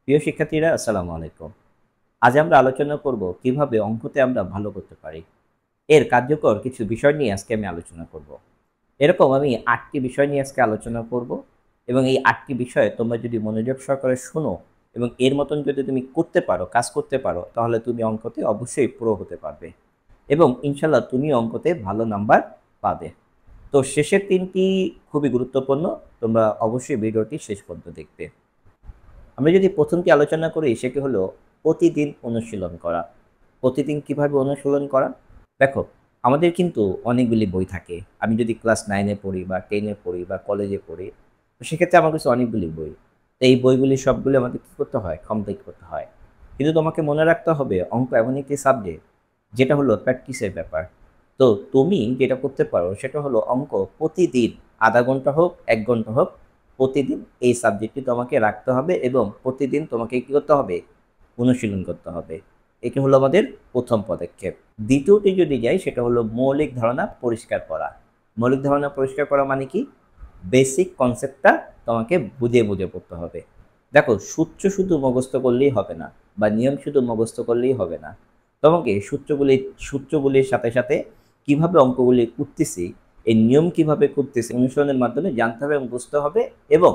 প্রিয় শিক্ষার্থীরা, আসসালামু আলাইকুম। আজ আমরা আলোচনা করব কিভাবে অঙ্কতে আমরা ভালো করতে পারি। এর কার্যকর কিছু বিষয় নিয়ে আজকে আমি আলোচনা করব। এরকম আমি ৮টি বিষয় নিয়ে আজকে আলোচনা করব এবং এই ৮টি বিষয়ে তোমরা যদি মনোযোগ সহকারে শোনো এবং এর মতন যদি তুমি করতে পারো, কাজ করতে পারো, তাহলে তুমি অঙ্কতে অবশ্যই প্রো হতে পারবে এবং ইনশাল্লাহ তুমি অঙ্কতে ভালো নাম্বার পাবে। তো শেষের ৩টি খুবই গুরুত্বপূর্ণ, তোমরা অবশ্যই ভিডিওটি শেষ পর্যন্ত দেখবে। আমরা যদি প্রথমটি আলোচনা করি সেটি হলো প্রতিদিন অনুশীলন করা। প্রতিদিন কিভাবে অনুশীলন করা? দেখো, আমাদের কিন্তু অনেকগুলি বই থাকে। আমি যদি ক্লাস 9-এ পড়ি বা 10-এ পড়ি বা কলেজে পড়ি, তো সেক্ষেত্রে আমার কাছে অনেকগুলি বই। তো এই বইগুলি সবগুলো আমাদের কী করতে হয়? কমপ্লিট করতে হয়। কিন্তু তোমাকে মনে রাখতে হবে অঙ্ক এমন একটি সাবজেক্ট যেটা হলো প্র্যাকটিসের ব্যাপার। তো তুমি যেটা করতে পারো সেটা হলো অঙ্ক প্রতিদিন ০.৫ ঘন্টা হোক, ১ ঘন্টা হোক, প্রতিদিন এই সাবজেক্টটি তোমাকে রাখতে হবে এবং প্রতিদিন তোমাকে কী করতে হবে? অনুশীলন করতে হবে। এটি হলো আমাদের প্রথম পদক্ষেপ। দ্বিতীয়টি যদি যাই সেটা হলো মৌলিক ধারণা পরিষ্কার করা। মৌলিক ধারণা পরিষ্কার করা মানে কি? বেসিক কনসেপ্টটা তোমাকে বুঝে বুঝে পড়তে হবে। দেখো, সূত্র শুধু মুখস্থ করলেই হবে না বা নিয়ম শুধু মুখস্থ করলেই হবে না। তোমাকে সূত্রগুলির সাথে সাথে কিভাবে অঙ্কগুলি করতেছি, এই নিয়ম কিভাবে করতেছি অনুশীলনের মাধ্যমে জানতে হবে এবং বুঝতে হবে এবং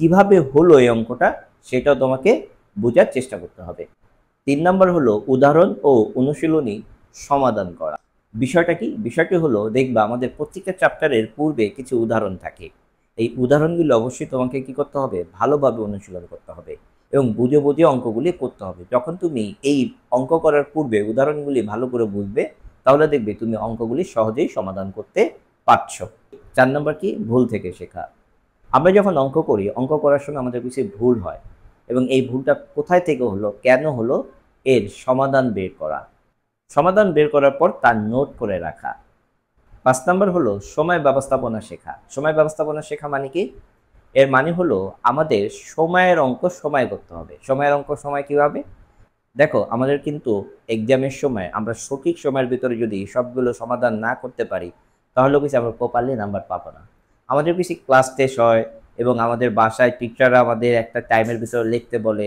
কিভাবে হলো এই অঙ্কটা সেটাও তোমাকে বোঝার চেষ্টা করতে হবে। ৩ নম্বর হলো উদাহরণ ও অনুশীলনী সমাধান করা। বিষয়টা কি? বিষয়টি হলো দেখবা আমাদের প্রত্যেকটা চ্যাপ্টারের পূর্বে কিছু উদাহরণ থাকে। এই উদাহরণগুলো অবশ্যই তোমাকে কি করতে হবে? ভালোভাবে অনুশীলন করতে হবে এবং বুঝে বুঝে অঙ্কগুলি করতে হবে। যখন তুমি এই অঙ্ক করার পূর্বে উদাহরণগুলি ভালো করে বুঝবে, তাহলে দেখবে তুমি অঙ্কগুলি সহজেই সমাধান করতে পারছো। ৪ নম্বর কি? ভুল থেকে শেখা। আমরা যখন অঙ্ক করি, অঙ্ক করার সময় আমাদের কিছু ভুল হয় এবং এই ভুলটা কোথায় থেকে হলো, কেন হলো, এর সমাধান বের করা। সমাধান বের করার পর তার নোট করে রাখা। ৫ নম্বর হলো সময় ব্যবস্থাপনা শেখা। সময় ব্যবস্থাপনা শেখা মানে কি? এর মানে হলো আমাদের সময়ের অঙ্ক সময় করতে হবে। সময়ের অঙ্ক সময় কীভাবে? দেখো, আমাদের কিন্তু এক্সামের সময় আমরা সঠিক সময়ের ভিতরে যদি সবগুলো সমাধান না করতে পারি, তাহলে কিছু আমরা প্রপারলি নাম্বার পাবো না। আমাদের কিছু ক্লাস টেস্ট হয় এবং আমাদের বাসায় টিচাররা আমাদের একটা টাইমের ভিতরে লিখতে বলে।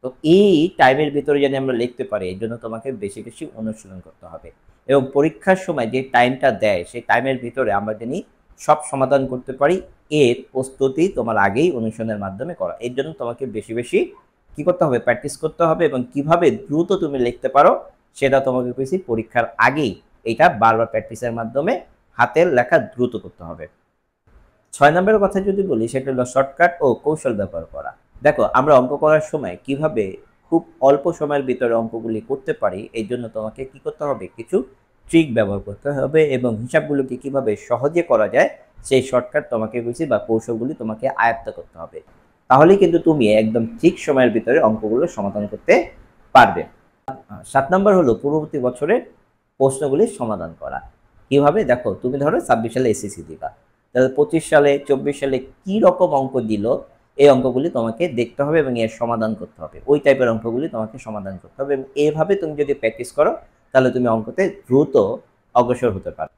তো এই টাইমের ভিতরে যদি আমরা লিখতে পারি, এর জন্য তোমাকে বেশি বেশি অনুশীলন করতে হবে এবং পরীক্ষার সময় যে টাইমটা দেয় সেই টাইমের ভিতরে আমরা জানি সব সমাধান করতে পারি। এর প্রস্তুতি তোমার আগেই অনুশীলনের মাধ্যমে করা। এর জন্য তোমাকে বেশি বেশি কি করতে হবে? প্র্যাকটিস করতে হবে এবং কিভাবে দ্রুত তুমি লিখতে পারো সেটা তোমাকে বেশি পরীক্ষার আগেই এটা বারবার প্র্যাকটিসের মাধ্যমে হাতের লেখা দ্রুত করতে হবে। ৬ নম্বরের কথা যদি বলি সেটা হলো শর্টকাট ও কৌশল ব্যবহার করা। দেখো, আমরা অঙ্ক করার সময় কিভাবে খুব অল্প সময়ের ভিতরে অঙ্কগুলি করতে পারি, এই জন্য তোমাকে কি করতে হবে? কিছু ট্রিক ব্যবহার করতে হবে এবং হিসাবগুলোকে কিভাবে সহজে করা যায় সেই শর্টকাট তোমাকে বুঝি বা কৌশলগুলি তোমাকে আয়ত্ত করতে হবে। তাহলেই কিন্তু তুমি একদম ঠিক সময়ের ভিতরে অঙ্কগুলো সমাধান করতে পারবে। ৭ নম্বর হলো পূর্ববর্তী বছরের প্রশ্নগুলির সমাধান করা। কিভাবে? দেখো, তুমি ধরো ২৬ সালে এসএসসি দিবা, তাহলে ২৫ সালে ২৪ সালে কি রকম অঙ্ক দিল এই অঙ্কগুলি তোমাকে দেখতে হবে এবং এর সমাধান করতে হবে। ওই টাইপের অঙ্কগুলি তোমাকে সমাধান করতে হবে এবং এভাবে তুমি যদি প্র্যাকটিস করো তাহলে তুমি অঙ্কতে দ্রুত অগ্রসর হতে পারো।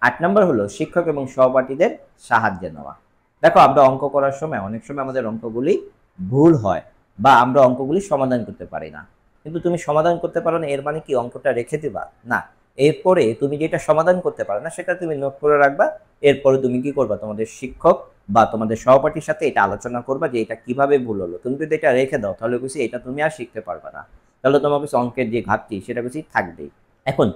৮ নম্বর হলো শিক্ষক এবং সহপাঠীদের সাহায্য নেওয়া। দেখো, আমরা অঙ্ক করার সময় অনেক সময় আমাদের অঙ্কগুলি ভুল হয় বা আমরা অঙ্কগুলি সমাধান করতে পারি না। কিন্তু তুমি সমাধান করতে পারো না এর মানে কি অঙ্কটা রেখে দিবা? না। এরপরে তুমি যেটা সমাধান করতে পারো না সেটা তুমি নোট করে রাখবা। এরপরে তুমি কি করবা? তোমাদের শিক্ষক বা তোমাদের সহপাঠীর সাথে এটা আলোচনা করবা যে এটা কিভাবে ভুল হলো। তুমি যদি এটা রেখে দাও তাহলে কিছু এটা তুমি আর শিখতে পারবা না। তাহলে তোমার কাছে অঙ্কের যে ঘাটতি সেটা কিছু থাকবেই। এখন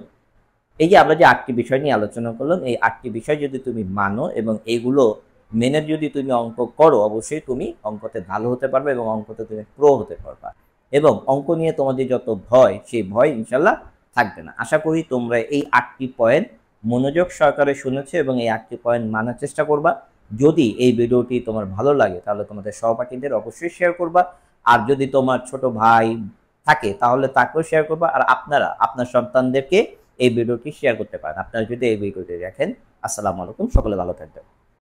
এই যে আমরা যে ৮টি বিষয় নিয়ে আলোচনা করলাম, এই ৮টি বিষয় যদি তুমি মানো এবং এগুলো মেনে যদি তুমি অঙ্ক করো, অবশ্যই তুমি অঙ্কতে ভালো হতে পারবে এবং অঙ্কতে তুমি প্রো হতে পারবা এবং অঙ্ক নিয়ে তোমাদের যত ভয়, সেই ভয় ইনশাল্লাহ থাকবে না। আশা করি তোমরা এই ৮টি পয়েন্ট মনোযোগ সহকারে শুনেছো এবং এই ৮টি পয়েন্ট মানার চেষ্টা করবা। যদি এই ভিডিওটি তোমার ভালো লাগে তাহলে তোমাদের সহপাঠীদের অবশ্যই শেয়ার করবা। আর যদি তোমার ছোট ভাই থাকে তাহলে তাকেও শেয়ার করবা। আর আপনারা আপনার সন্তানদেরকে এই ভিডিওটি শেয়ার করতে পারেন আপনারা যদি এই ভিডিওটি দেখেন। আসসালামু আলাইকুম, সকলে ভালো থাকবেন।